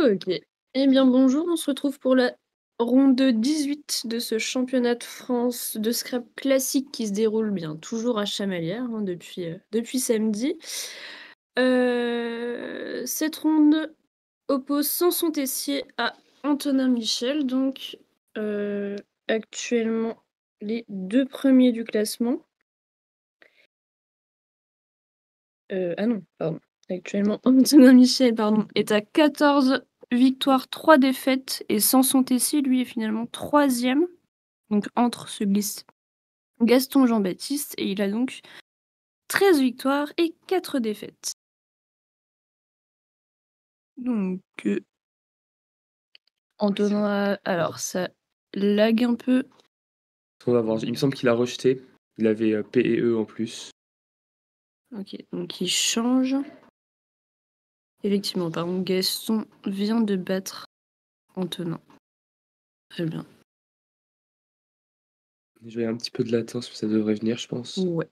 OK. Eh bien, bonjour, on se retrouve pour la ronde 18 de ce championnat de France de scrap classique qui se déroule bien toujours à Chamalières, hein, depuis samedi. Cette ronde oppose Samson Tessier à Antonin Michel, donc heu, actuellement les 2 premiers du classement. Ah non, pardon. Actuellement, Antonin Michel, pardon, est à 14 victoires, 3 défaites et Samson Tessier, lui, est finalement troisième. Donc entre se glisse Gaston Jean-Baptiste et il a donc 13 victoires et 4 défaites. Donc Antonin a alors ça lag un peu. On va voir. Il me semble qu'il a rejeté. Il avait P et E en plus. OK, donc il change. Effectivement, par contre, Gaston vient de battre Antonin. Très bien. Je vais un petit peu de latence, mais ça devrait venir, je pense. Ouais.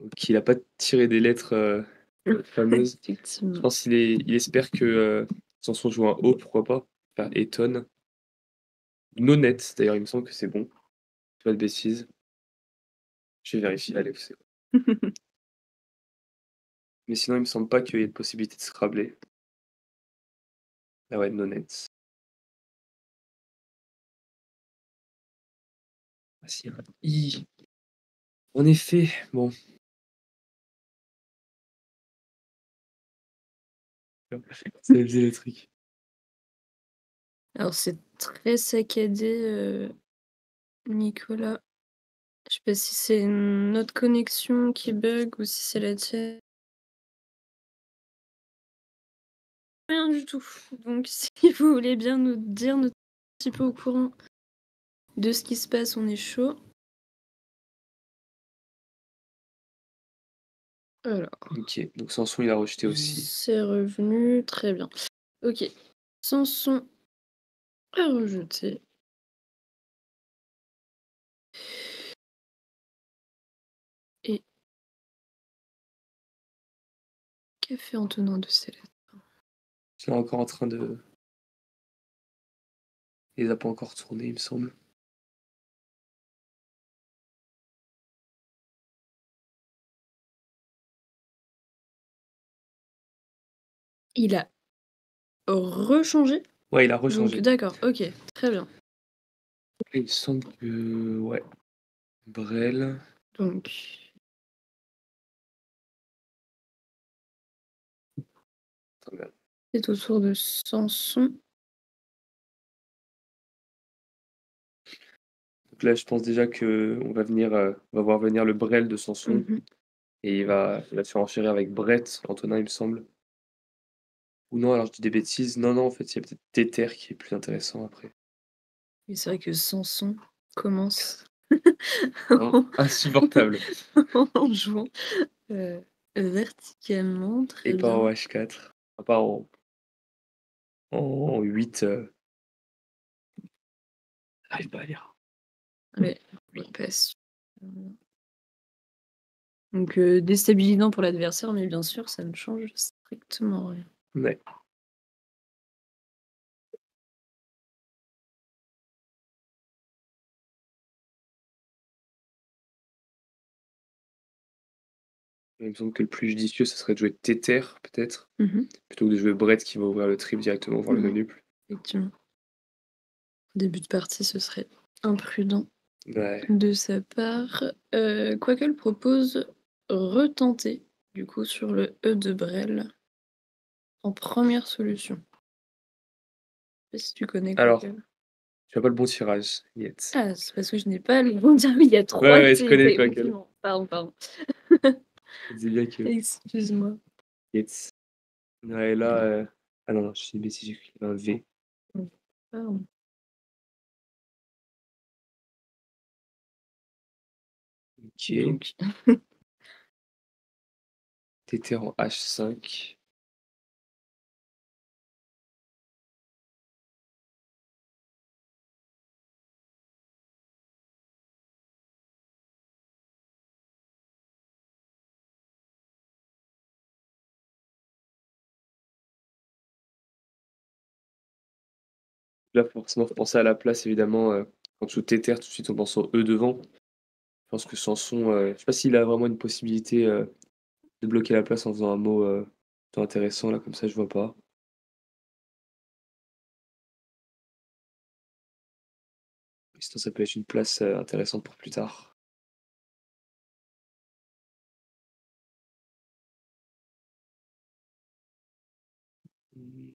Donc il a pas tiré des lettres fameuses. Je Effectivement. pense il espère que Sanson joue un O, pourquoi pas. Enfin, étonne. Nonette, d'ailleurs, il me semble que c'est bon. Pas de bêtises. Je vais vérifier. Allez, c'est bon. Mais sinon, il me semble pas qu'il y ait de possibilité de Scrabble. Ah ouais, Nonette. Ah si, un I. En effet, bon. Ça faisait le truc. Alors c'est très saccadé, Nicolas. Je sais pas si c'est notre connexion qui bug ou si c'est la tienne. Rien du tout. Donc si vous voulez bien nous dire, nous un petit peu au courant de ce qui se passe, on est chaud. Alors, Ok, donc Sanson, il a rejeté aussi. c'est revenu, très bien. OK. Samson à rejeter. Et qu'a fait Antonin de ses lettres? Il est encore en train de. Il les a pas encore tournés, il me semble. Il a rechangé? Ouais, il a Donc rechangé. d'accord, OK, très bien. Il me semble que. Ouais. Brel. Donc Attends, merde. c'est au tour de Samson. Donc là, je pense déjà que on va voir venir le Brel de Sanson. Mmh. Et il va se faire enchérir avec Brett, Antonin, il me semble. Ou non, alors je dis des bêtises. Non, non, en fait, il y a peut-être Téter qui est plus intéressant après. Et c'est vrai que Samson commence Hein, insupportable. en jouant, heu, verticalement, Et très pas en bien. H4. Enfin, pas en 8. J'arrive pas à lire. Ouais, il passe. Donc déstabilisant pour l'adversaire, mais bien sûr, ça ne change strictement rien. Ouais. Il me semble que le plus judicieux, ça serait de jouer Téter, peut-être, Mmh. plutôt que de jouer Brett qui va ouvrir le trip directement voir le Mmh. menu. Effectivement. Début de partie, ce serait imprudent Ouais. de sa part. Quoique elle propose retenter, du coup, sur le E de Brel en première solution. Je sais pas si tu connais Alors, Quoique. tu as pas le bon tirage, yet. Ah, c'est parce que je n'ai pas le bon dire, oui, il y a Ouais, 3 ouais, je T, connais Quackle. effectivement. Pardon, pardon. Je disais bien que Excuse-moi. Yet. Ouais, là. Ah non, non, je dis des bêtises, j'ai écrit un V. Mmh, pardon. Ok. Donc Téter en H5. Là, faut forcément repenser à la place évidemment, quand tu joues Tether, tout de suite on pense au E devant. Je pense que Sanson, je sais pas s'il a vraiment une possibilité, de bloquer la place en faisant un mot, plutôt intéressant là comme ça, je vois pas. Mais sinon ça peut être une place, intéressante pour plus tard. Mmh,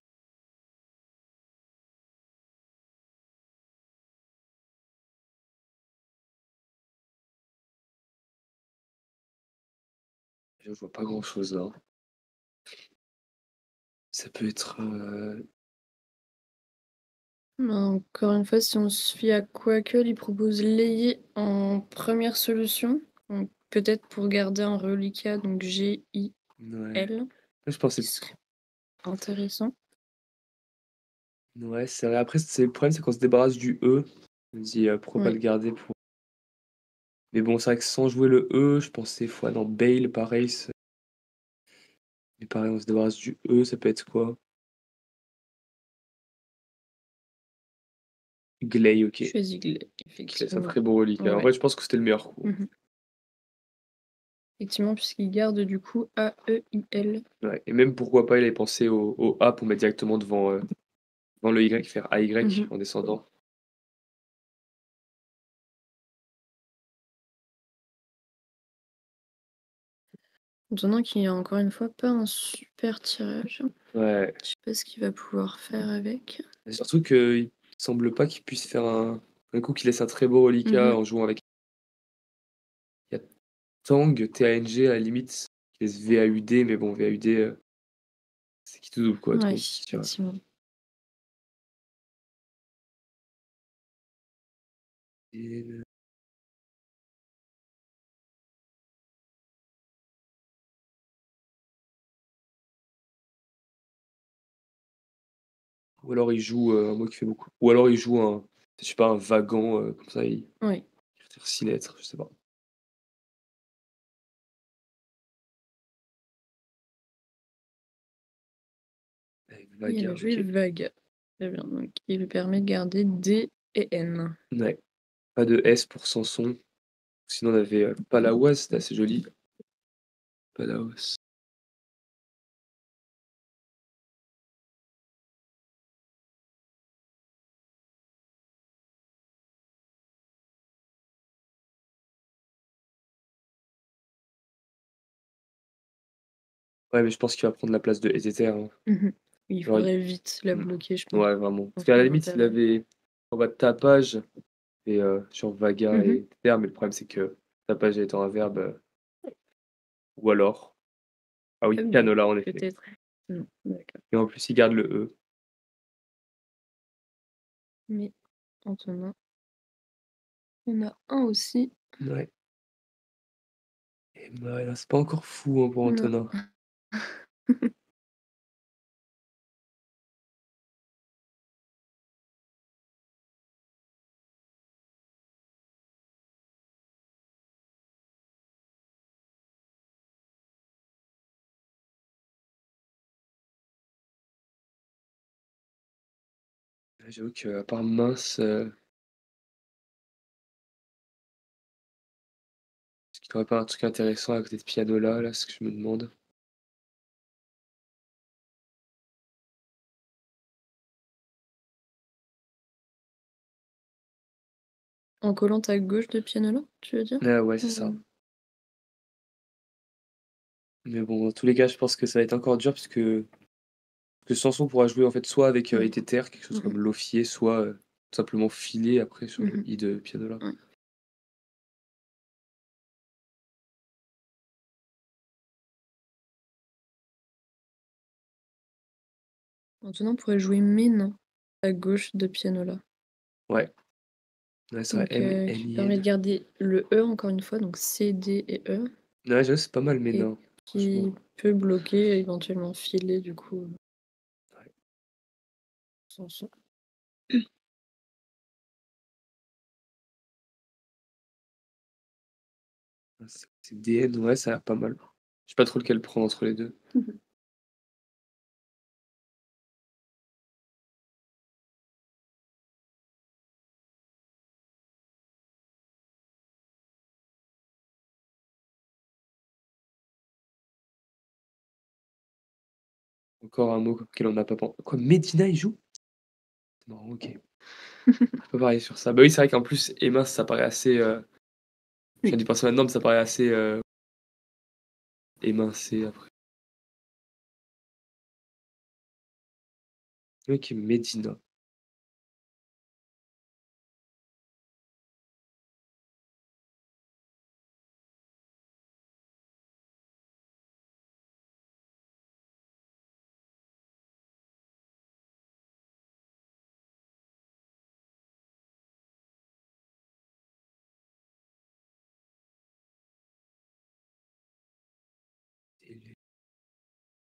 je vois pas grand chose là. Ça peut être, Bah, encore une fois, si on se fie à Quackle, il propose Layer en première solution, donc peut-être pour garder un reliquat, donc GIL, ouais. Moi je qui pensais serait intéressant. ouais, c'est vrai. Après c'est le problème, c'est qu'on se débarrasse du E. On se dit, pourquoi pas le Oui. garder pour mais bon, c'est vrai que sans jouer le E, je pensais fois dans Bale pareil, mais pareil, on se débarrasse du E, ça peut être quoi? Gley, OK. Choisis OK, ça effectivement. ferait beau reliquat. En Ouais. vrai, je pense que c'était le meilleur coup. Mmh. Effectivement, puisqu'il garde du coup AEIL. Ouais et même pourquoi pas, il avait pensé au A pour mettre directement devant le Y, faire AY Mmh. en descendant. Étonnant qu'il y ait encore une fois pas un super tirage. Ouais, Je sais pas ce qu'il va pouvoir faire avec. et surtout qu'il semble pas qu'il puisse faire un coup qui laisse un très beau reliquat Mmh. en jouant avec il y a Tang, TANG à la limite, qui laisse VAUD, mais bon VAUD, c'est qui tout double quoi, Ouais, trop petit tirage. effectivement. Et ou alors il joue, un mot qui fait beaucoup ou alors il joue un je sais pas, un Vagant, comme ça il Oui. retire 6 lettres, je sais pas. Avec Et elle Vaga, a joué OK. Vaga. Très bien, donc qui lui permet de garder D et N. Ouais, pas de S pour Sanson. Sinon on avait, Palawaz, c'était assez joli. Palaos. Ouais, mais je pense qu'il va prendre la place de Ether, hein. Mmh. Il Genre il faudrait vite la mmh, bloquer, je pense, ouais, vraiment. pour Parce qu'à la son limite, il intérêt. avait en bas de tapage et sur Vaga Mmh. et Ether, mais le problème c'est que tapage étant un verbe, ou alors ah oui, Ah oui, canola en effet. peut-être. Non, d'accord. Et en plus, il garde le E. Mais Antonin, il y en a un aussi. Ouais et bah, là, c'est pas encore fou, hein, pour Non. Antonin. J'avoue qu'à part mince, est-ce qu'il aurait pas un truc intéressant à côté de Pianola, là? C'est ce que je me demande. En collant à gauche de Pianola, tu veux dire? Ah ouais, c'est ça. Mmh. Mais bon, dans tous les cas, je pense que ça va être encore dur parce que Sanson pourra jouer, en fait, soit avec, Oui. Ether, quelque chose Mmh. comme Loffier, soit, tout simplement filer après sur le Mmh. I de Pianola. Ouais. Antonin pourrait jouer Ménin à gauche de Pianola. Ouais, ouais, c'est vrai, Donc, qui permet de M-N-I-N. garder le E encore une fois, donc C, D et E, Ouais, j'avoue, c'est pas mal et Ménin, qui franchement. peut bloquer, éventuellement filer du coup, Ouais. Sanson. Ah, c'est DN, ouais, ça a l'air pas mal. Je sais pas trop lequel prendre entre les 2. Mmh. Encore un mot auquel on n'a pas pensé. Quoi, Medina, il joue? C'est marrant, OK. On peut parier sur ça. Bah oui, c'est vrai qu'en plus, Emma, ça paraît assez, je viens Oui. d'y penser maintenant, mais ça paraît assez, émincé après. OK, Medina.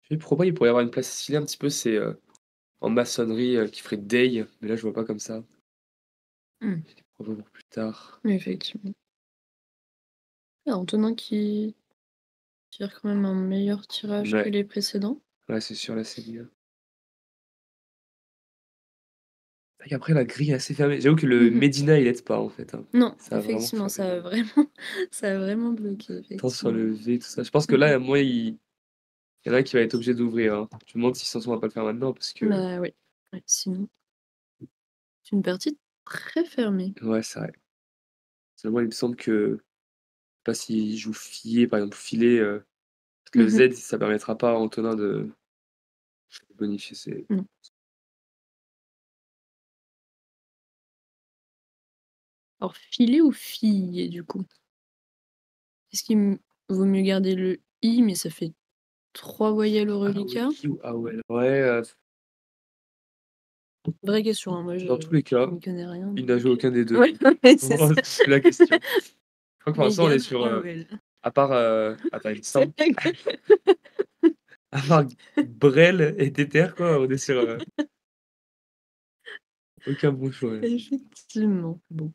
Je sais pourquoi il pourrait y avoir une place stylée un petit peu, c'est, en maçonnerie, qui ferait Day, mais là, je vois pas comme ça. Mmh. On va voir plus tard. Effectivement. Ah, Antonin qui tire quand même un meilleur tirage que Ouais, les précédents. ouais, c'est sûr, là, c'est mieux. C'est vrai qu'après la grille est assez fermée. J'avoue que le Mmh. Medina, il aide pas, en fait, hein. Non, Ça a vraiment effectivement, fermé ça a le vraiment ça a vraiment bloqué, tant sur effectivement. le V, tout ça. Je pense que Mmh. là, moi, il y en a un qui va être obligé d'ouvrir, hein. Je me demande si Sanson va pas le faire maintenant parce que Bah, oui. Ouais, sinon, c'est une partie très fermée. ouais, c'est vrai. Seulement, il me semble que je sais pas s'il joue filet, par exemple, filet, parce que le Mmh. Z, ça permettra pas à Antonin de bonifier ses Non. Alors filet ou fille, du coup? Est-ce qu'il vaut mieux garder le i, mais ça fait 3 voyelles au ah oui, reliquat? ou ah ouais, ouais, Vraie question, hein, moi dans tous les je cas, n'y connais rien il n'a donc joué aucun des 2. ouais, ouais, c'est ça. C'est la question. Je crois que pour Mais il l'instant, on est garde sur, AOL. à part, attends, il me C'est semble, à part Brel et Téter, quoi, on est sur, aucun bon choix, ouais. effectivement. Bon.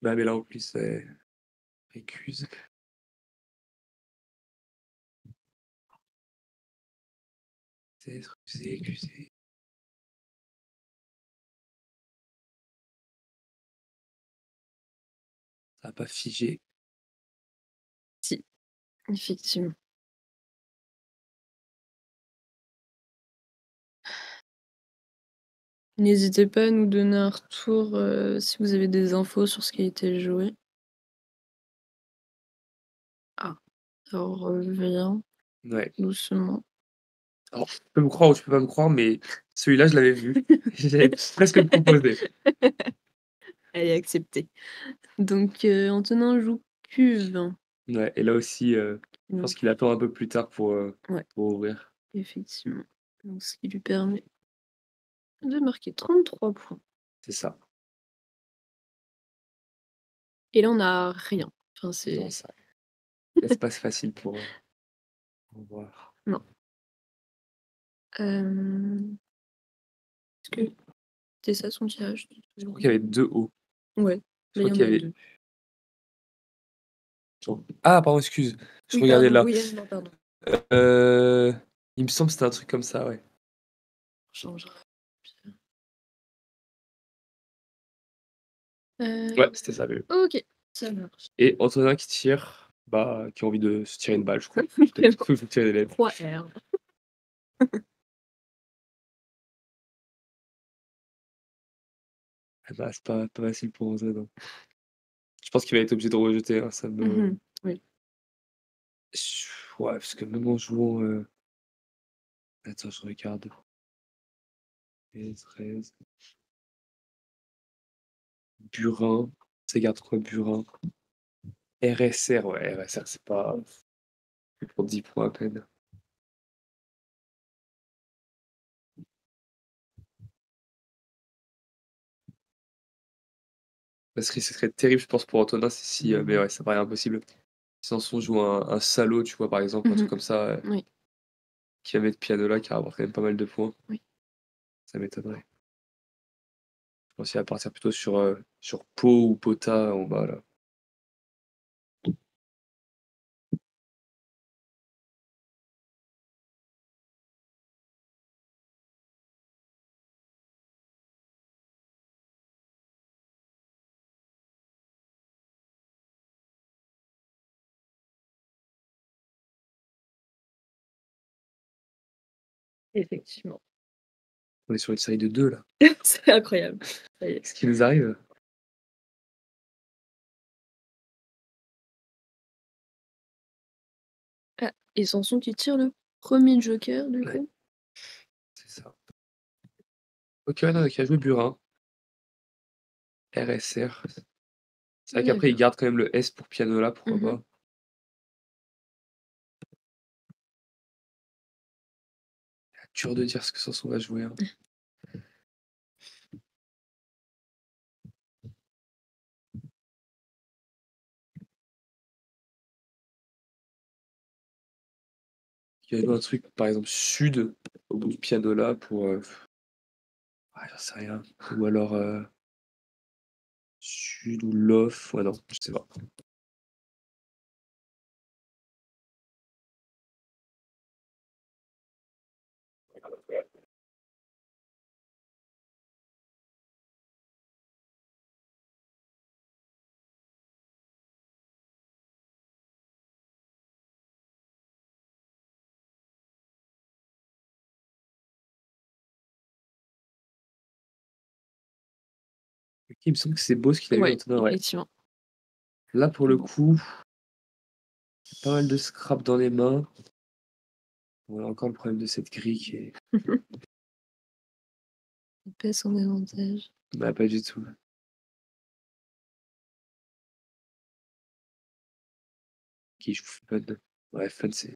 Bah, mais là, en plus, récuse. C'est refusé, accusé. Ça a pas figé. Si, effectivement. N'hésitez pas à nous donner un retour, si vous avez des infos sur ce qui a été joué. Ah, ça revient Ouais. doucement. Alors, tu peux me croire ou tu peux pas me croire, mais celui-là, je l'avais vu. J'avais presque proposé. Elle est acceptée. Donc, Antonin joue cuve. Ouais, et là aussi, je pense Donc, qu'il attend un peu plus tard ouais, pour ouvrir. effectivement. Donc, ce qui lui permet de marquer 33 points. C'est ça. Et là, on a rien. Enfin, Non, c'est ça laisse pas facile pour voir. non. Est-ce que c'était ça son tirage? Je crois qu'il y avait 2 hauts. Ouais, Je là, il crois y en qu'il y a avait 2. ah pardon, excuse, je Oui, regardais pardon, là. oui, non, pardon. Il me semble que c'était un truc comme ça, ouais. On changera. Ouais, c'était ça, le OK, ça marche. et Antonin qui tire, bah, qui a envie de se tirer une balle, je crois. C'est Peut-être bon. faut tirer des lettres. 3 R. Ah bah, c'est pas facile pour Antonin. Je pense qu'il va être obligé de rejeter, hein, ça me Oui. ouais, parce que même en jouant, attends, je regarde. Et 13, Burin, ça garde quoi Burin? RSR, ouais, RSR, c'est pas c'est pour 10 points à peine. Parce que ce serait terrible, je pense, pour Antonin, c'est si, mais ouais, ça paraît impossible. Si Sanson joue un salaud, tu vois, par exemple, un truc comme ça, Oui, qui va mettre Pianola, qui rapporte quand même pas mal de points, oui. ça m'étonnerait. Je pense qu'il va partir plutôt sur Pau ou Pota en bas, là. Effectivement. On est sur une série de 2 là. C'est incroyable. Ça y est. Qu'est-ce qui nous arrive? Ah, et Sanson qui tire le premier joker du Ouais. coup. C'est ça. OK, ouais, non, qui a joué Burin. RSR. C'est vrai qu'après, il D'accord. garde quand même le S pour Pianola, pourquoi Mmh. pas. Dur de dire ce que Sanson va jouer, hein. Il va jouer un truc, par exemple, sud, au bout de Pianola pour, j'en sais rien. Ou alors, sud ou lof, ouais, non, je sais pas. OK, il me semble que c'est beau ce qu'il a eu Ouais, maintenant, ouais. effectivement. Là, pour le Bon. coup, pas mal de scrap dans les mains. On a encore le problème de cette grille qui est Il pèse son avantage. bah, pas du tout. Qui joue Fun. Ouais, Fun, c'est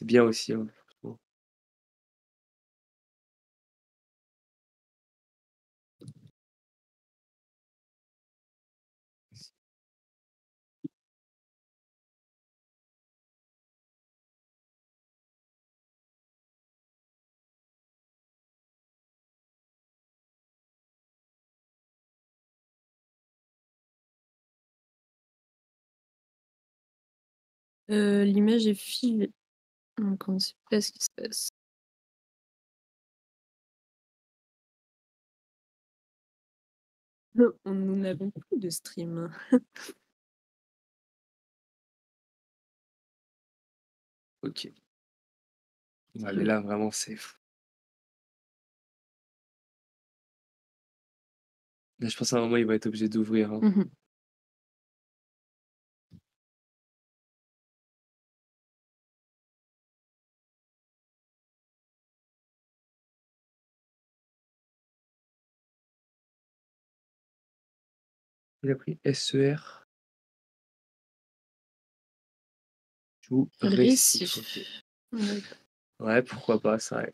bien aussi, hein, franchement. L'image est filée, donc on ne sait pas ce qui se passe. Nous n'avons plus de stream. OK. Ouais, mais Oui. là, vraiment, c'est fou. Là, je pense à un moment, il va être obligé d'ouvrir, hein. Mmh. Il a pris SER, joue Récif, OK. Récif. D'accord. Ouais, pourquoi pas, c'est vrai.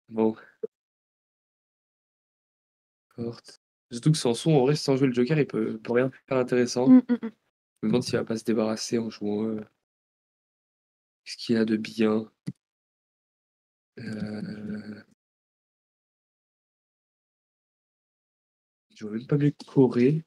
Bon, porte. Surtout que Sanson, en vrai, sans jouer le joker, il peut rien faire intéressant. Mmh, mmh mh. Je me demande s'il va pas se débarrasser en jouant, qu'est-ce qu'il a de bien? Heu, il joue même pas mieux que Corée.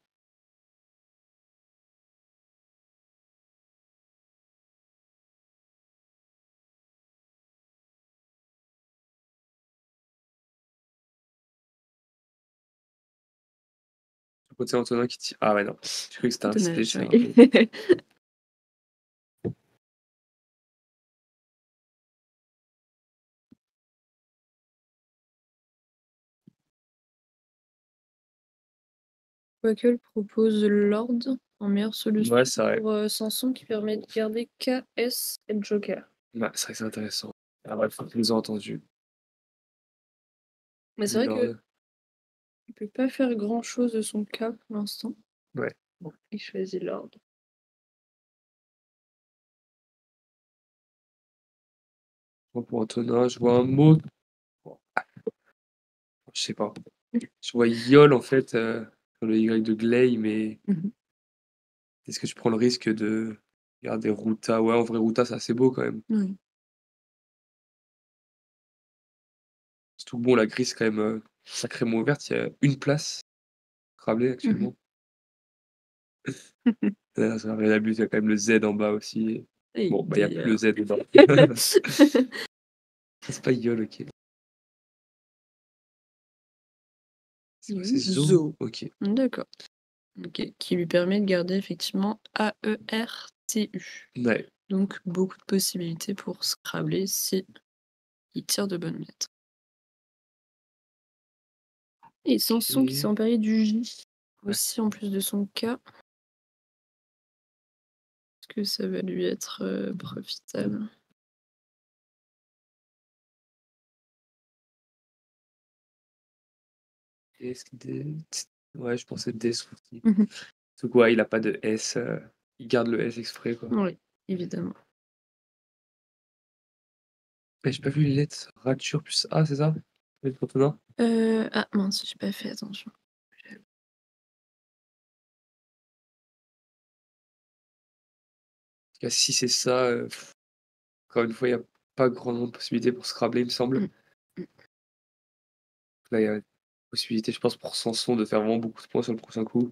Le côté Antonin qui tire ah ouais, non, j'ai cru que c'était un Dommage, spécial. oui. Quoique propose Lord en meilleure solution Ouais, c'est vrai. pour, Sanson qui permet de garder K, S et le joker. Ouais, c'est vrai que c'est intéressant. Ah bref, ils nous ont entendus. Mais c'est vrai Lord, qu'il peut pas faire grand chose de son K pour l'instant. ouais. Bon, il choisit Lord. Moi, pour Antonin, je vois un mot, je sais pas. Je vois Yol en fait, sur le Y de Gley, mais Mmh. est-ce que je prends le risque de garder Ruta? Ouais, en vrai, Ruta, c'est assez beau quand même. Oui. Surtout que bon, la grille, c'est quand même, sacrément ouverte. Il y a une place Rabelais Mmh. actuellement. Ça aurait la butte, il y a quand même le Z en bas aussi. Et Bon, bah, il y a plus le d'ailleurs. Z dedans. C'est pas Yol, OK. C'est quoi? C'est Zo? Zo. OK. D'accord. OK, qui lui permet de garder effectivement AERTU. Ouais. Donc beaucoup de possibilités pour Scrabble si Il tire de bonnes lettres. Et Sanson qui s'est emparé du J Ouais. aussi en plus de son K. Est-ce que ça va lui être, profitable? Est-ce que ouais, je pensais des aussi. Mmh. Surtout quoi, il a pas de S, il garde le S exprès, quoi. Oui, évidemment. Mais j'ai pas vu les lettres rature plus A, c'est ça? Lettre contenant? Ah mince, j'ai pas fait attention. Parce que si c'est ça, encore une fois, il y a pas grande possibilité pour Scrabble, il me semble. Mmh. Mmh. Là, il y a possibilité, je pense, pour Sanson de faire vraiment beaucoup de points sur le prochain coup.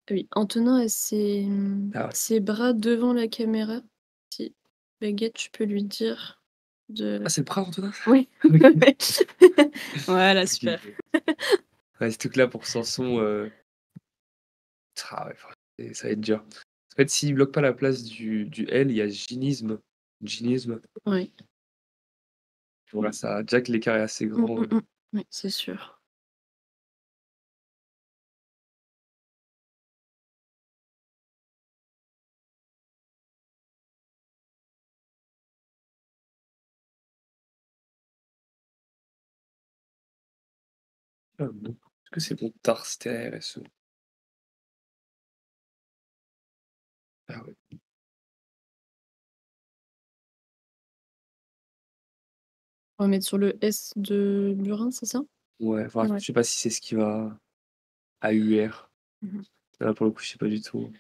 Oui, Antonin a Ah ouais. ses bras devant la caméra. Si Baguette, tu peux lui dire de Ah, c'est le bras, Antonin? oui. OK. Voilà, OK, super. OK. Ouais, ce truc-là pour Sanson, ah ouais, ça va être dur. En fait, s'il bloque pas la place du L, il y a Ginisme. Ginisme. Oui. Voilà, ça déjà que l'écart est assez Mmh, grand, mmh, mmh. Oui, c'est sûr. ah bon? Est-ce que c'est bon Tarster RSE? Ah ouais. On va mettre sur le S de Burin, c'est ça? Ouais, enfin, Ouais. je sais pas si c'est ce qui va AUR. Mmh mh. Là, pour le coup, je sais pas du tout.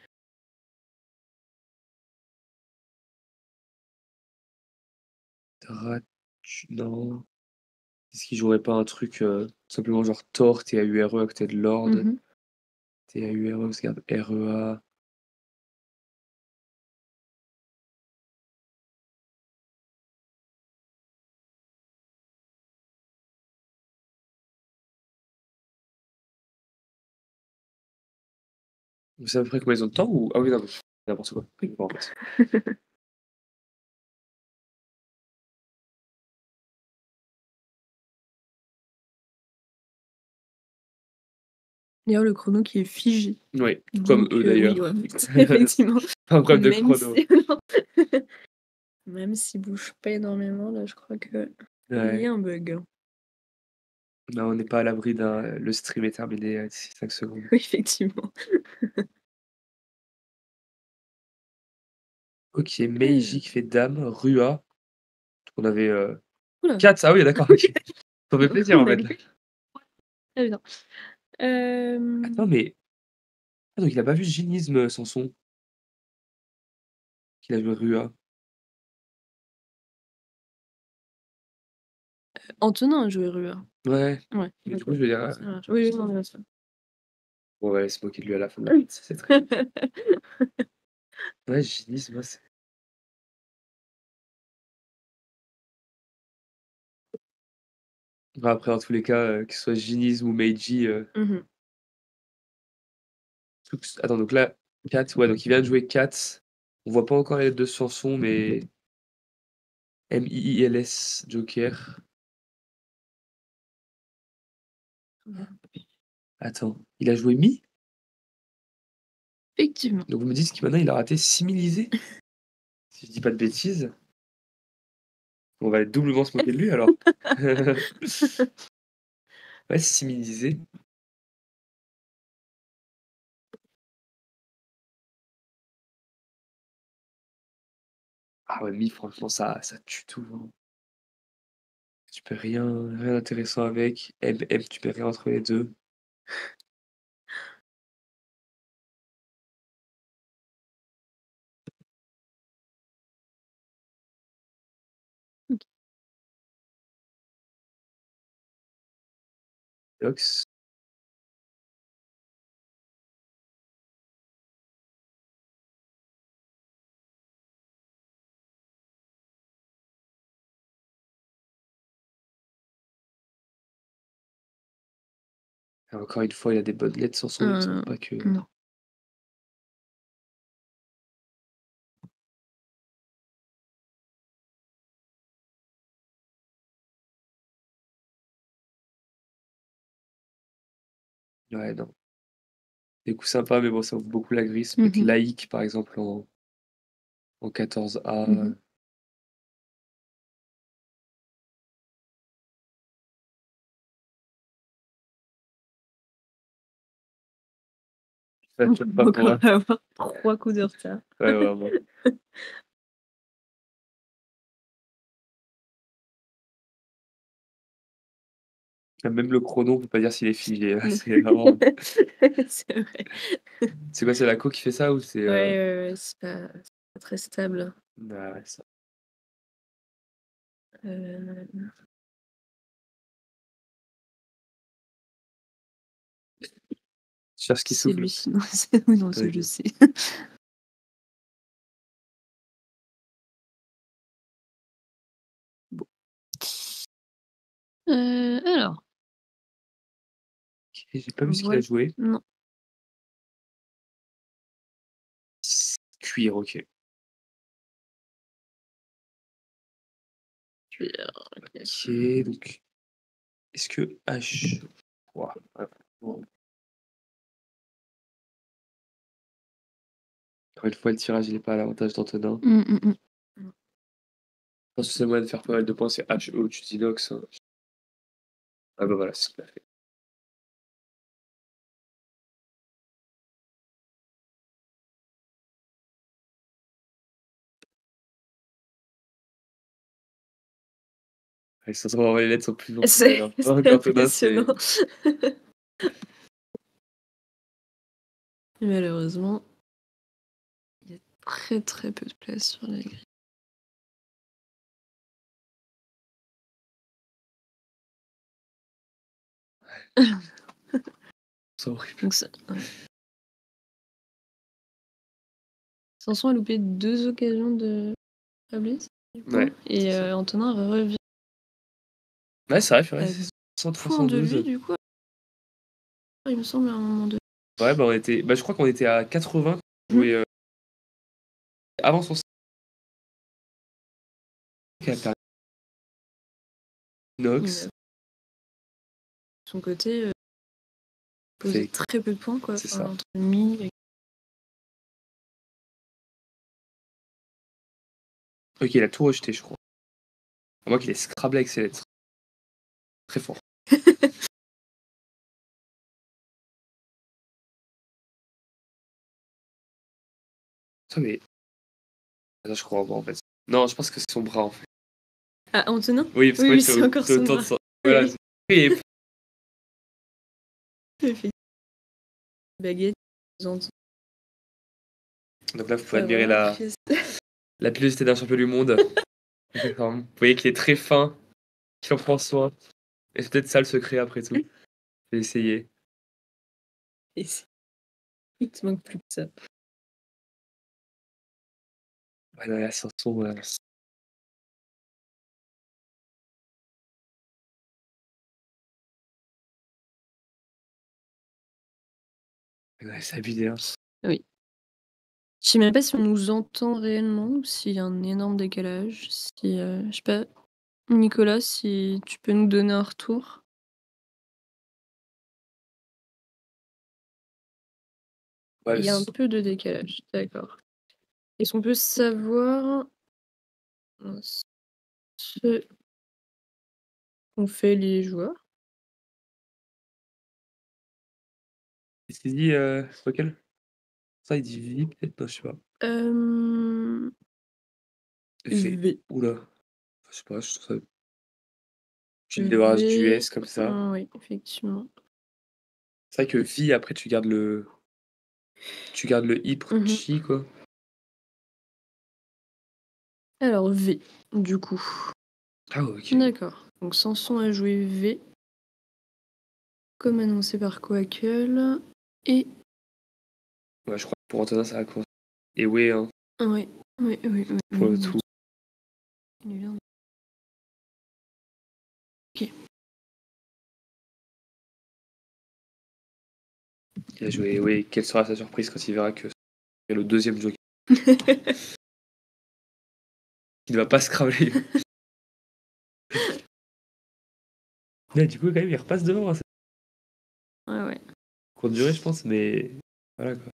Drat non. Est-ce qu'il jouerait pas un truc, simplement genre Thor, TAURE à côté de Lord? Mmh. TAURE, parce qu'il y a REA. Vous savez à peu près combien ils ont de temps ou ah oui, non, mais n'importe quoi. Oui, en fait. D'ailleurs, le chrono qui est figé. Oui, tout comme Donc eux oui, d'ailleurs. ouais, effectivement. Pas un problème de Même chrono. si non. Même s'il bouge pas énormément, là, je crois qu'il y Ouais. a un bug, hein. Non, on n'est pas à l'abri d'un le stream est terminé, d'ici 5 secondes. Oui, effectivement. OK, Meiji Heu, qui fait dame, Rua. On avait, ouh là! 4, ah oui d'accord, OK. Ça fait plaisir en On a fait. lu. Très bien. Attends, mais ah donc il a pas vu Ginisme, Sanson? Qu'il a vu Rua? Antonin a joué Rua. Ouais, Ouais, mais du OK. coup je veux dire, Ça marche. Oui, oui, non, bien sûr. bon ouais, c'est moqué de lui à la fin de la partie, c'est très ouais, Ginisme, ouais, c'est bah, après dans tous les cas, que ce soit Ginisme ou Meiji, Mmh mh. attends donc là, Cat, ouais donc il vient de jouer Cat. On voit pas encore les lettres de Sanson, mais MIILS, Joker. Attends, il a joué Mi? Effectivement. Donc vous me dites que maintenant il a raté Similisé? Si je dis pas de bêtises? On va doublement se moquer de lui alors. Ouais, Similisé. Ah ouais, Mi franchement ça tue tout, hein. Tu peux rien d'intéressant avec. M, tu peux rien entre les 2. OK. Dox. Et encore une fois, il a des bonnes lettres sur son, il me semble pas que Non. Ouais, non. Des coups sympas, mais bon, ça ouvre beaucoup la grille. Ça peut être Mmh. laïque, par exemple, en 14A. Mmh. Ça, tu pas pour Donc on moi. va avoir 3 coups de retard. Ouais, vraiment. Même le chrono, on peut pas dire s'il est figé, là, Non. c'est vraiment C'est vrai. c'est quoi, c'est la co qui fait ça ou c'est, Ouais, ouais, ouais, c'est pas très stable. bah, ouais, ça Heu, tu cherches qui c'est souffle? lui sinon c'est oui, non, ça je OK. sais. Bon. Alors, OK, j'ai pas vu ce qu'il a voilà. joué. Non, Cuir, OK. cuir, OK. OK, donc est-ce que H ouah, ouais, bon, encore une fois, le tirage, il est pas à l'avantage d'Antonin. Mmh, mmh mh. Je pense que c'est le moyen de faire pas mal de points, c'est H-E, tu dis Nox, hein. Ah bah, voilà, c'est ce qu'il a fait. Ouais, ça se voit, les lettres sont plus longues que C'est elle, hein. c'est Alors qu'Antonin, impressionnant. c'est Malheureusement, il y a très, très peu de place sur la grille. c'est horrible. Donc ça ouais. Sanson a loupé 2 occasions de Fabrice, du coup Ouais, et c'est ça. Antonin revient Ouais, c'est vrai, purée, à c'est 100 point de lui 312. du coup, il me semble à un moment donné. Ouais, bah, je crois qu'on était à 80 Mmh. joué, avant son qui a perdu Mais Nox, de son côté, posait fait très peu de points quoi, c'est enfin ça. entre Mi et OK, il a tout rejeté, je crois. À moins qu'il ait scrablé avec ses lettres. Très fort. Putain, mais attends, je crois pas, en fait. Non, je pense que c'est son bras, en fait. Ah Antonin? Oui, parce Oui, qu'en fait, oui, c'est encore c'est son autant de bras. sang. Oui, Voilà, oui, et effectivement. Baguette, pesante. donc là, vous pouvez Bah, admirer voilà, la pièce la pilosité d'un champion du monde. Vous voyez qu'il est très fin, qu'il en prend soin et c'est peut-être ça le secret après tout. J'ai essayé. et c'est il te manque plus que ça. Ouais, non, la chanson, ouais, c'est abusé, hein. Oui. Je sais même pas si on nous entend réellement ou s'il y a un énorme décalage. Si, je sais pas, Nicolas, si tu peux nous donner un retour? Ouais, Il y a un peu de décalage, d'accord. Est-ce qu'on peut savoir, ce qu'ont fait les joueurs? qu'est-ce qu'il dit, c'est lequel? Ça, il dit vie peut-être? Non, je sais pas. Hem, V. V. Ouh là, je sais pas, je trouve ça tu te débarrasses du V, S comme ça. oui, effectivement. C'est vrai que vie, après, tu gardes le I pour Mmh. chi, quoi. Alors V, du coup. Ah OK. D'accord. Donc Sanson a joué V, comme annoncé par Quackle et Ouais, je crois que pour Antonin, ça va commencer et ouais, hein, oui, oui, oui, oui, pour le oui, tout. il vient de OK. Il a joué oui, quelle sera sa surprise quand il verra que c'est le deuxième joker qui ne va pas scrambler. Mais du coup, quand même, il repasse devant, hein, Ouais, ouais. courte durée, je pense, mais voilà, quoi.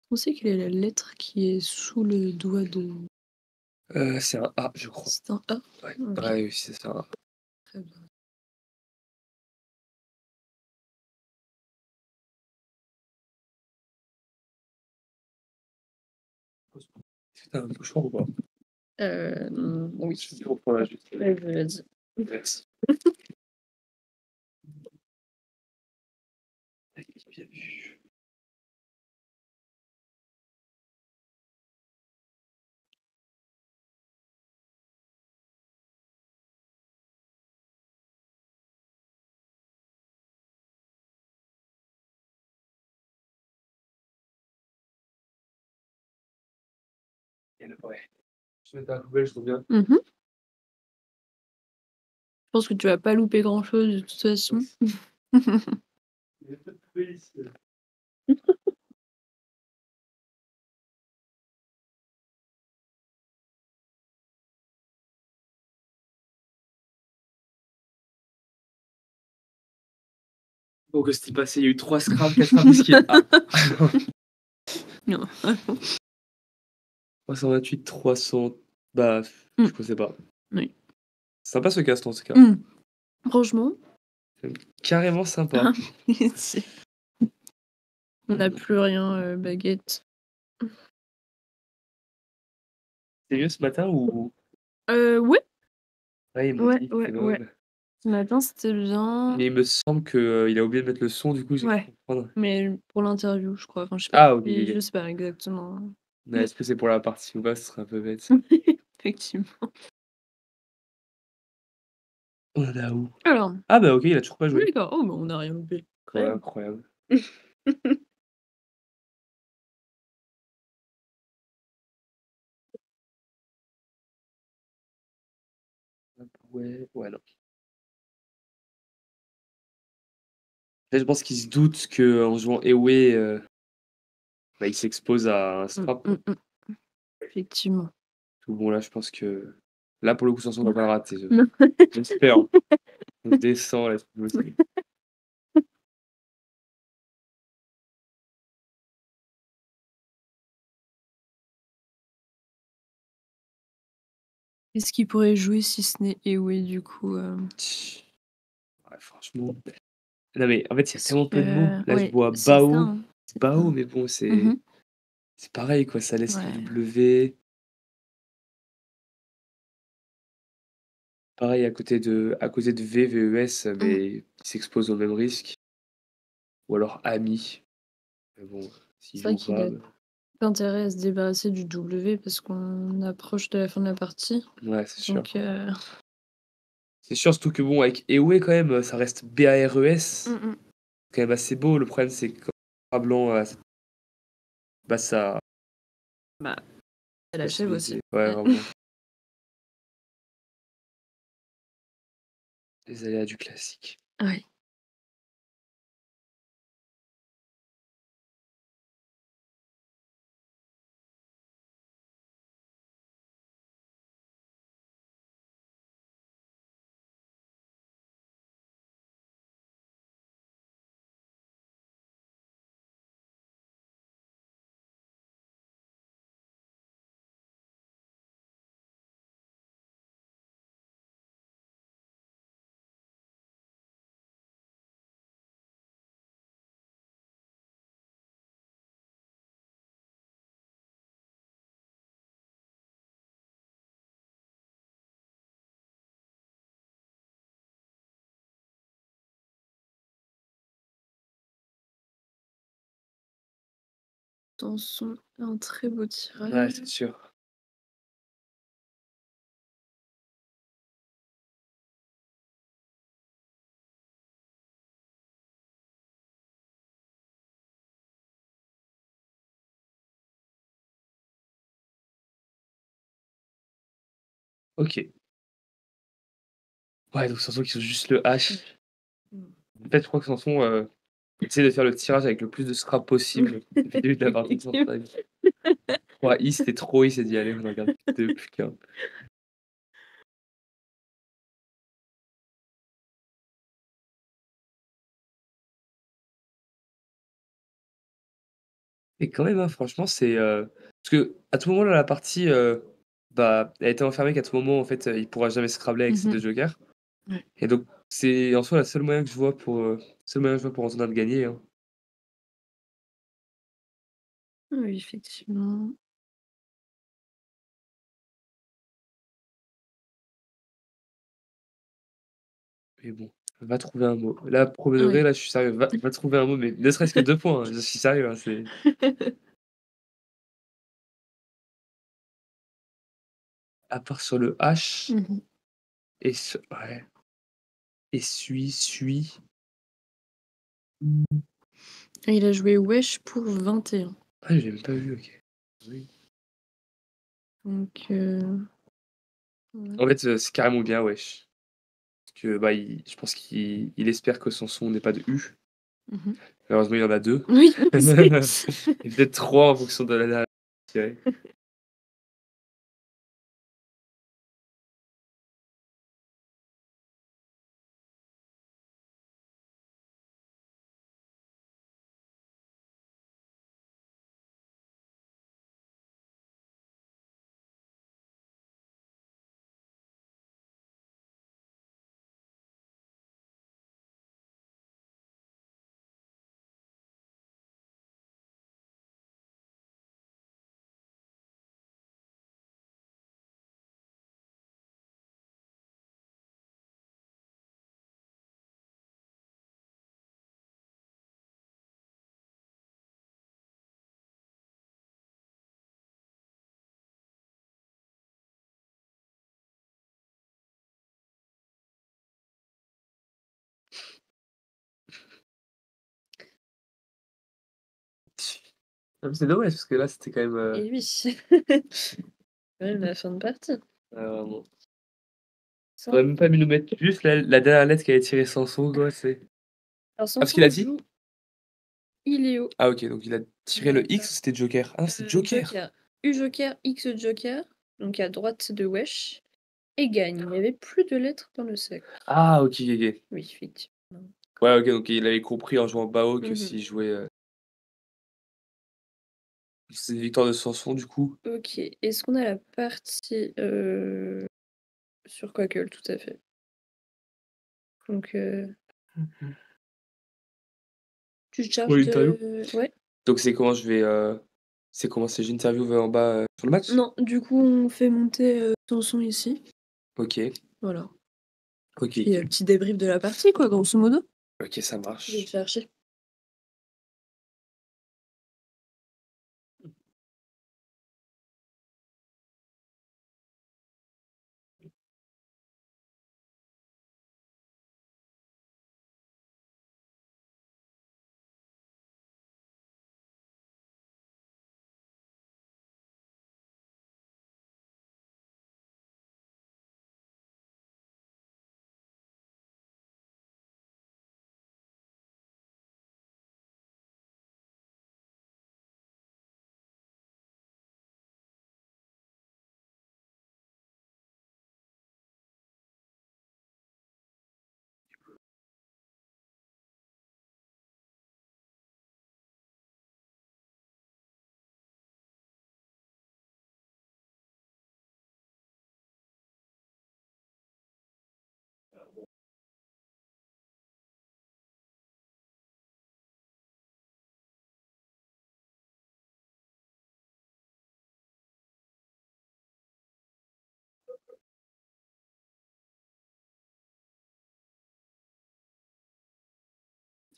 On sait quelle est la lettre qui est sous le doigt de... C'est un A, je crois. C'est un A? Ouais, OK, ouais, oui, c'est un A. très bien. Est-ce que tu un mouchoir ou pas? Oui. Je vais reprendre là juste. Vas-y, vas-y. Merci. Bien vu. Ouais. Je mets dans la poubelle, je reviens. Mmh. Je pense que tu vas pas louper grand-chose de toute façon. Il y a pas de poubelle ici. Bon, que c'était passé, il y a eu 3 scraps, 4 scraps, qu'est-ce qu'il y a? Ah! Non. 328, 300. Bah, je sais pas. Oui. Sympa ce cast en tout cas. Franchement, Carrément sympa. c'est on n'a plus rien, baguette. C'est mieux ce matin ou? Ouais, Ouais, ils m'ont ouais, dit, ouais, c'est ouais. drôle. Ce matin, c'était bien. Mais il me semble que, il a oublié de mettre le son, du coup, j'ai Ouais. cru comprendre. Mais pour l'interview, je crois. Enfin, je sais pas. Ah OK, Et OK, je OK. sais pas exactement. Mais est-ce que c'est pour la partie ou pas? Ce serait un peu bête. Effectivement. On en a où? Alors, Ah bah OK, il a toujours pas joué. d'accord. Oh, bah, on n'a rien loupé. Ouais, Incroyable. incroyable. Ouais, ouais, non. Là, je pense qu'il se doute qu'en jouant Away, bah, il s'expose à un strap. Effectivement. Tout bon, là, je pense que là, pour le coup, Sanson va pas le rater. Non. J'espère. On descend là, c'est pas possible. Qu'est-ce qu'il pourrait jouer si ce n'est Ewe du coup? Ouais, franchement. Non, mais en fait, il y a Parce tellement peu de mots. que Là, je ouais, vois c'est ça, Bao, hein. C'est ça. Bao, mais bon, Mmh. c'est pareil, quoi. Ça laisse le Ouais. W. Pareil, à côté de V, VES, mais il s'expose au même risque. Ou alors Ami. Mais bon, s'il C'est vrai joue qu'il pas, a intérêt à se débarrasser du W parce qu'on approche de la fin de la partie. ouais, c'est sûr. Donc C'est sûr, surtout que bon, avec Ewe, quand même, ça reste BARES. Quand même assez beau. Le problème, c'est que quand blanc, bah, ça. bah, elle achève Possibilité. aussi. Ouais, Ouais. vraiment. Les aléas du classique. Ouais. Attention, un très beau Ouais, tirage. c'est sûr. OK. Ouais, donc Sanson qui joue juste le H. En fait, je crois que Sanson, essaie de faire le tirage avec le plus de scrap possible depuis le début de la partie. Ouais, c'était trop, il s'est dit: «Allez, on regarde plus de plus qu'un». Et quand même, hein, franchement, c'est, parce qu'à tout moment dans la partie, bah, elle était enfermée qu'à tout moment, en fait, il pourra jamais scrabbler avec ses Mmh. 2 jokers Ouais. et donc c'est en soi la seule moyen que je vois pour, seul moyen que je vois pour Antonin de gagner, hein. Oui, effectivement. Mais bon, va trouver un mot. Là, premier degré, Ouais. là, je suis sérieux, va trouver un mot, mais ne serait-ce que 2 points, hein, je suis sérieux, hein, c'est à part sur le H Mmh. et ce ouais et suis. Il a joué Wesh pour 21. Ah, j'ai même pas vu, OK. Oui. Donc ouais. En fait, c'est carrément bien, wesh. Parce que, bah, je pense qu'il espère que son son n'ait pas de U. Mmh. Malheureusement, il y en a 2 Oui, c'est et peut-être 3 en fonction de la dernière tirée. Ah mais c'est dommage parce que là, c'était quand même, et oui. Quand même la fin de partie. ouais, vraiment. Ça Faudrait même pas nous mettre juste la dernière lettre qui avait tiré Sanson, quoi, c'est alors ah, parce qu'il a Sanson dit? joue Iléo. Ah OK, donc il a tiré le X ou c'était joker? Ah, c'est joker! Joker. U joker, X joker, donc à droite de Wesh et gagne. Il n'y avait plus de lettres dans le sac. Ah OK, OK, OK. Oui, effectivement. Ouais, OK, donc il avait compris en jouant Bao que Mmh. s'il jouait, c'est une victoire de Sanson du coup. OK. Est-ce qu'on a la partie, sur Quackle? Tout à fait. Donc Mmh. tu te Pour charges l'interview? de ouais? Donc c'est comment je vais, c'est comment? C'est j'interviewe en bas, sur le match? Non, du coup, on fait monter, Sanson ici. OK. Voilà. OK, Puis, OK. petit débrief de la partie quoi, grosso modo. OK, ça Je vais le marche. chercher.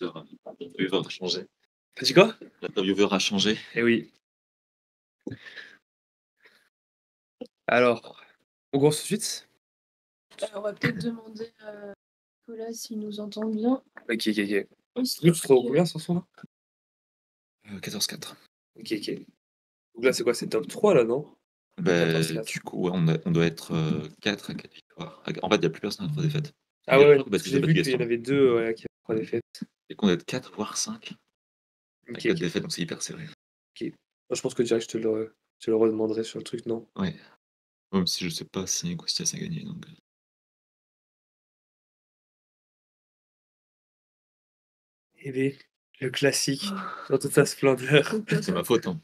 L'intervieweur a changé. Tu as dit quoi? L'intervieweur a changé. Eh oui. Alors, on commence tout de suite? On va peut-être demander à Nicolas s'il nous entend bien. OK, OK, OK. Est-ce Tu seras au que combien Sanson là? 14-4. OK, OK. Donc là, c'est quoi? C'est top 3 là, non? Beh, 14-4. du coup, ouais, on doit être, 4 à 4 victoires. En fait, il y a plus personne à 3 défaites. Ah ouais, ouais, Parce parce que qu'ils ont j'ai battu vu qu'il y en Gaston. avait 2 ouais, qui avaient 3 défaites. Et qu'on doit être 4 voire 5 à OK, 4 OK, défaites, donc c'est hyper serré. OK. Moi, je pense que direct, je te le Je le redemanderai sur le truc, non? Ouais. Même si je sais pas si Goustias a gagné, donc. Eh bien, le classique, dans toute sa splendeur. C'est ma faute, hein.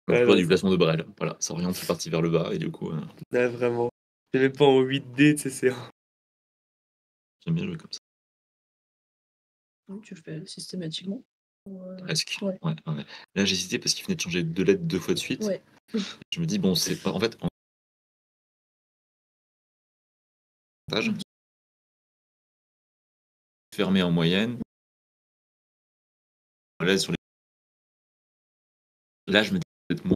Quand Ouais, je vois non, du placement de Brel. Voilà, ça oriente, c'est parti vers le bas, et du coup, ouais, vraiment. C'est même pas en 8D, tu sais, c'est j'aime bien jouer comme ça. Oui, tu le fais systématiquement. Presque. Ouais. Ouais, ouais. Là, j'ai hésité parce qu'il venait de changer 2 lettres 2 fois de suite. Ouais. Je me dis, bon, c'est pas. En fait, en avantage, fermé en moyenne. Là, sur les... Là, je me dis peut-être moins.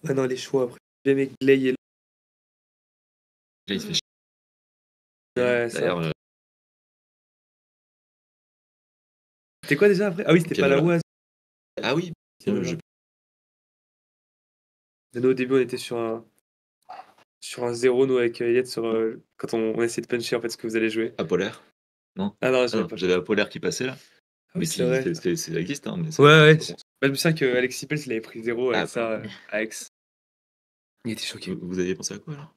Ah non, les choix après. J'aimais Glay et Là, il se fait chier. Ouais, ça. D'ailleurs, C'était quoi déjà après? Ah oui, c'était pas la Pianola. Oise. Ah oui, Pianola. je... Nous, au début, on était sur un 0, nous, avec Elliot, quand on essayait de puncher en fait ce que vous allez jouer. Apolaire. Non, Ah non, ah j'avais non, pas. j'avais Apolaire qui passait là. Ah oui, Mais c'est vrai. ça existe, hein. Mais Ouais, ouais. c'est bon. Bah, je me souviens que Alexis Pels, il avait pris 0 avec Ah, ça à Aix. Il était choqué. Vous aviez pensé à quoi alors?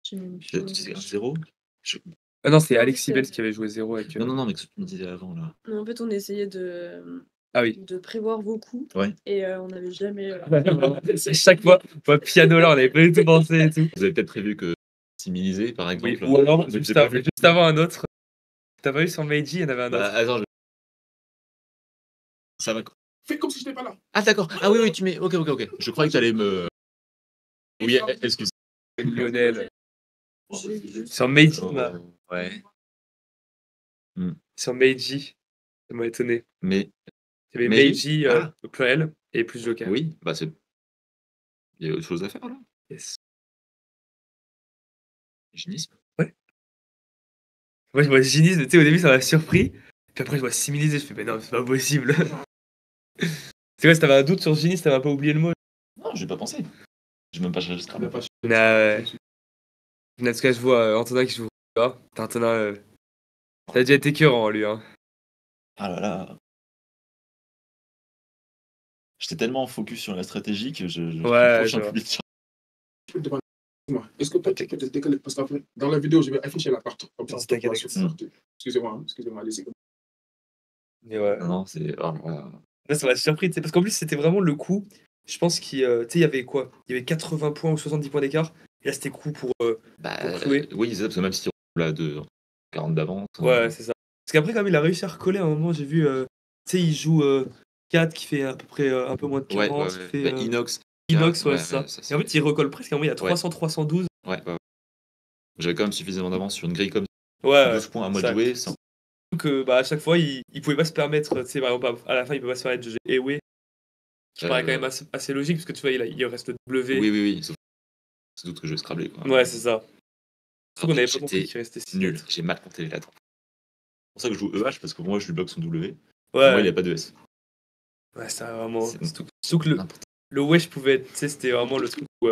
J'ai même Tu plus- disais un 0? Ah non, c'est Non, Alexis c'est- Pels qui avait joué 0 avec. Non, non, non, mais que tu me disais avant là. Non, en fait, on essayait de Ah oui. prévoir vos coups Ouais. et on n'avait jamais. Chaque fois, piano là, on avait pas du tout pensé et tout. Vous avez peut-être prévu que similiser par Oui, exemple. ou alors, Mais juste, j'ai pas vu. juste avant un autre. T'as pas vu sur Meiji, il y en avait un Bah, autre. attends, ça va. Fais comme si j'étais pas là. Ah d'accord. Ah oui, oui, tu mets. Ok, ok, ok. Je croyais que tu allais me. Oui, excuse. Lionel. Sur Meiji, Ouais. sur Meiji, ça m'a étonné. Mais Il y avait Meiji, Meiji ah. au pluriel et plus Joker. oui, bah c'est. Il y a autre chose à faire là. Yes. Génisme. Moi, je vois Ginisme, tu sais, au début, ça m'a surpris. Puis après, je vois Similiser, je fais, mais non, c'est pas possible. C'est quoi, si t'avais un doute sur Ginisme, t'avais pas oublié le mot? Non, j'ai pas pensé. J'ai même pas cherché le Scrabble. En tout cas, je vois Antonin qui joue. Ah, t'as Antonin. Ça a déjà été écœurant, lui. Hein. Ah là là. J'étais tellement focus sur la stratégie que je Ouais, proche je un vois. peu vite. Je peux te demander, excuse-moi, est-ce que toi, tu peux te décaler? Parce qu'après, dans la vidéo, je vais afficher la partie. t'inquiète. Excusez-moi, laissez. Mais ouais. Non, c'est. Oh là là. Là, ça m'a surpris, tu sais, parce qu'en plus, c'était vraiment le coup. Je pense qu'il tu sais, il y avait quoi? Il y avait 80 points ou 70 points d'écart. Et là, c'était coup pour clouer. Oui, c'est ça, parce que même si on l'a de 40 d'avance. Ouais, c'est ça. Parce qu'après, quand même, il a réussi à recoller à un moment, j'ai vu. Tu sais, il joue 4 qui fait à peu près un peu moins de 40. Ouais. Il fait, Bah, Inox. Inox, ouais, ouais, c'est ça. ça, Et en fait, il recolle presque. À un moment, il y a 300, 312. Ouais. J'avais quand même suffisamment d'avance sur une grille comme Ouais, 12 points à moi de ça. jouer. Sans... Donc, à chaque fois, il pouvait pas se permettre. Tu sais, par exemple, à la fin, il peut pas se permettre de jouer Ewe. Qui paraît quand même assez logique, parce que tu vois, il reste le W. Oui. Sauf c'est doute que je vais scrabler. Quoi. Ouais, c'est ça. Sauf qu'on avait pas compris J'étais qu'il restait 6 nul. lettres. J'ai mal compté les lettres. C'est pour ça que je joue EH, parce que pour moi, je lui bloque son W. Pour Ouais. moi, il n'y a pas de S. Ouais, ça vraiment. C'est Surtout que le wesh pouvait être. Tu sais, c'était vraiment le truc où. Il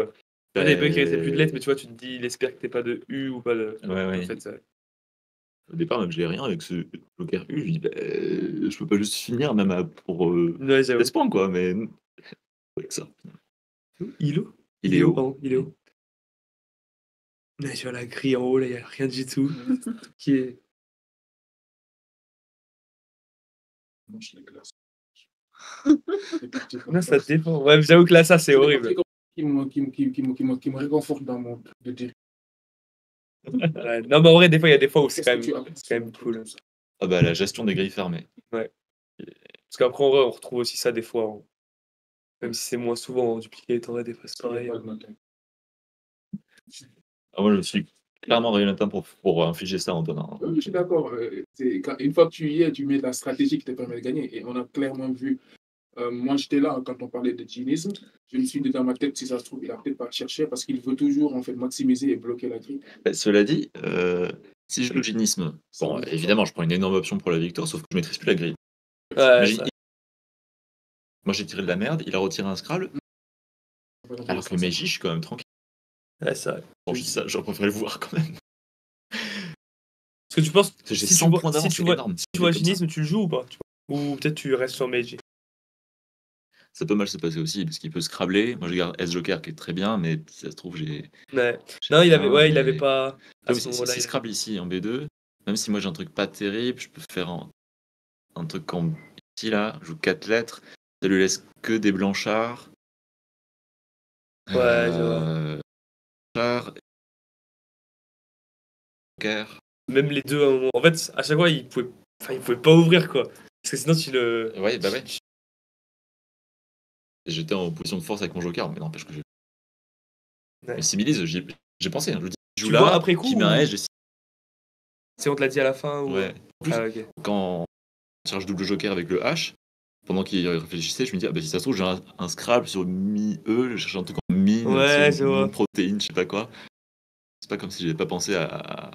y avait pas qui restait plus de lettres, mais tu vois, tu te dis, il espère que t'aies pas de U ou pas de. Ouais. En fait, ça... Au départ, même, je n'ai rien avec ce bloqueur U. Je dis, je peux pas juste finir, même pour Ouais, j'avoue. 16 points, quoi, mais. Avec ça. Ilo. Pardon, Iléo. Là, tu vois la grille en haut, là, il n'y a rien du tout. Qui est. Là, ça dépend. Ouais, mais j'avoue que là, ça, c'est horrible. Qui me réconforte dans mon truc de dire. Ouais, non, mais en vrai, des fois, il y a des fois où c'est quand même cool. Ah bah, la gestion des grilles fermées. Ouais. Parce qu'après, en vrai, on retrouve aussi ça des fois. Même si c'est moins souvent en dupliqué, en vrai, des fois, c'est pareil. Ah, moi, je me suis clairement réuni un temps pour infliger ça, Antonin. Oui, je suis d'accord. Une fois que tu y es, tu mets de la stratégie qui te permet de gagner. Et on a clairement vu. Moi, j'étais là quand on parlait de djinnisme. Je me suis dit dans ma tête, si ça se trouve, il a peut-être pas cherché parce qu'il veut toujours en fait maximiser et bloquer la grille. Bah, cela dit, si je joue le génisme, bon, évidemment, je prends une énorme option pour la victoire, sauf que je maîtrise plus la grille. Ouais, Moi, j'ai tiré de la merde, il a retiré un Scrabble, alors que le Meiji, je suis quand même tranquille. ouais, ça. Bon, je dis ça, j'aurais préféré le voir quand même. Parce que tu penses, J'ai si 100 tu vois, points d'avance, si tu c'est vois, énorme. tu vois Comme ça. Gynisme, tu le joues ou pas? Ou peut-être tu restes sur Meiji. Ça peut mal se passer aussi, parce qu'il peut scrabler. Moi, je garde S-Joker qui est très bien, mais si ça se trouve, Ouais. j'ai Non, il rien, avait, il avait mais- pas. À Comme ce si moment-là, si Scrabble ici en B2, même si moi j'ai un truc pas terrible, je peux faire un truc comme ici là, je joue 4 lettres, ça lui laisse que des blanchards. Ouais, je vois. Blanchards, Joker. Même les deux, à un moment. En fait, à chaque fois, il pouvait pas ouvrir, quoi. Parce que sinon, tu le. Ouais, bah ouais. Et j'étais en position de force avec mon Joker, mais n'empêche que je. Ouais. Mais Similise, j'ai pensé, hein, je dis, je joue Tu là, vois après coup qui met un ou- S, j'ai C'est on te l'a dit à la fin ou. Ouais. En plus, Ah, ok. quand on cherche double Joker avec le H, pendant qu'il réfléchissait, je me dis, ah bah si ça se trouve, j'ai un Scrabble sur mi-E, je cherche un truc en mine, Ouais, sur je vois. une protéine, je sais pas quoi. C'est pas comme si j'avais pas pensé à.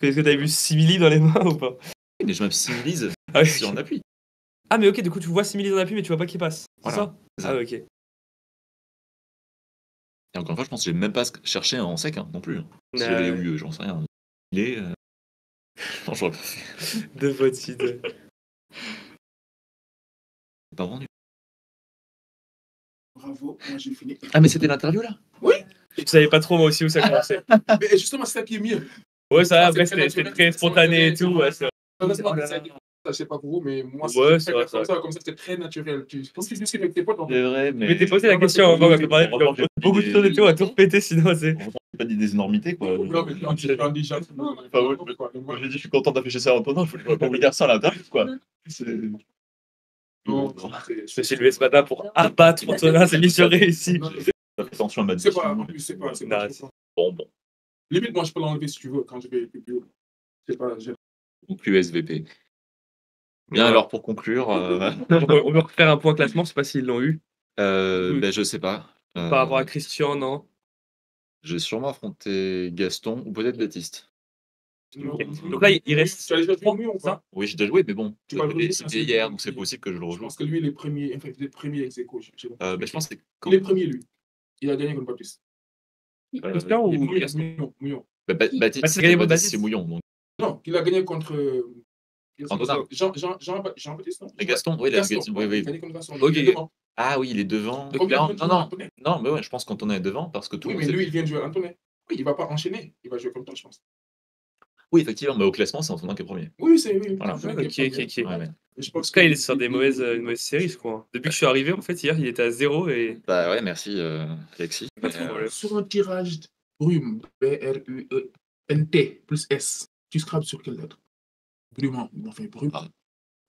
Est-ce que t'avais vu Simili dans les mains ou pas? Oui, mais je m'assimilise Ah, oui, si on ok. appuie. Ah, mais ok, du coup, tu vois Simili dans l'appui, mais tu vois pas qu'il passe. C'est Voilà, ça? c'est Ah, ça. ouais, ok. Et encore une fois, je pense que j'ai même pas cherché en sec non plus. Si Ah, j'avais ouais. eu, j'en sais rien. Il est. Non, j'aurais pas fait. De votre site. Ouais. C'est pas vendu. Bravo, moi j'ai fini. Ah, mais c'était l'interview là? Oui, Je savais pas trop, moi aussi, où ça commençait. mais justement, c'est ça qui est mieux. Ouais, ça, Ça, après, c'est très c'était naturel, très c'est spontané et spontané. tout. Ouais, c'est vrai. Honnêtement, je sais pas pour vous, mais moi, Ouais, c'est c'est vrai, comme ça, c'est très naturel. Comme tu discutes avec tes potes, en fait. C'est vrai, Mais t'es posé la question avant quand tu parlais, Heureusement parce que j'ai que beaucoup de choses et tout, on va tout répéter, sinon c'est. pas dit des énormités quoi. Non, mais quand tu en dis jamais. Enfin, ouais, moi j'ai dit, je suis content d'afficher ça en ton nom, je voulais pas vous dire ça à l'interview quoi. C'est. Non, Je me suis levé ce matin pour abattre Antonin, c'est mission réussie. non, Ça fait attention à ma c'est pas, en plus, c'est pas. Non, Bon. Limite, moi, je peux l'enlever si tu veux, quand je vais plus. C'est pas. Donc USVP. Bien Ouais. alors pour conclure, On peut refaire un point classement, je sais pas s'ils l'ont eu. ben, je sais pas. Par rapport à Christian, non? J'ai sûrement affronté Gaston ou peut-être Baptiste. Donc là, il reste. Tu as déjà joué ou pas? Oui, j'ai déjà joué, mais bon, Tu vas le rejouer, c'était hier, donc c'est possible que je le Je rejoue. pense que lui, il est premier, enfin, il est premier ex aequo. Ben, je pense que c'est Il est premier, lui. Il a gagné contre Baptiste. Christian ou Mouillon. Baptiste, Baptiste a gagné contre Baptiste, c'est Baptiste. Mouillon. Donc. Non, il a gagné contre. Antonin. Jean-Baptiste, non? Et Gaston, oui, il a gagné. Oui, Il a oui. gagné contre Gaston. Ok. Il est devant. Ah oui, il est devant. Combien de Non, points non, mais ouais, je pense qu'Antonin est devant parce que tout Oui, le mais monde lui, sait. il vient de jouer Antonin. Oui, il va pas enchaîner. Il va jouer comme toi, je pense. Oui, effectivement, mais au classement, c'est Antonin qui est premier. Oui, c'est oui. Voilà. Antonin qui Ok, est premier. ok. Ouais. Je En pense tout cas, il est que- sur une mauvaise série, je crois. Depuis que je suis arrivé, en fait, hier, il était à 0 et. Bah ouais, merci Alexis. Pas de problème. Sur un tirage brume, BRUENT plus S, tu scrapes sur quelle lettre? Brume, enfin brume. Ah.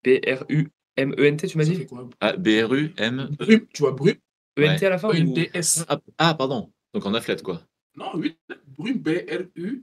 BRUMENT, tu m'as Ça dit? fait quoi? Ah, BRUM. Brume, tu vois brume, ENT à la fin ou... ENTS. Ah, pardon. Donc en athlète, quoi. Non, 8. Brume, BRUMEN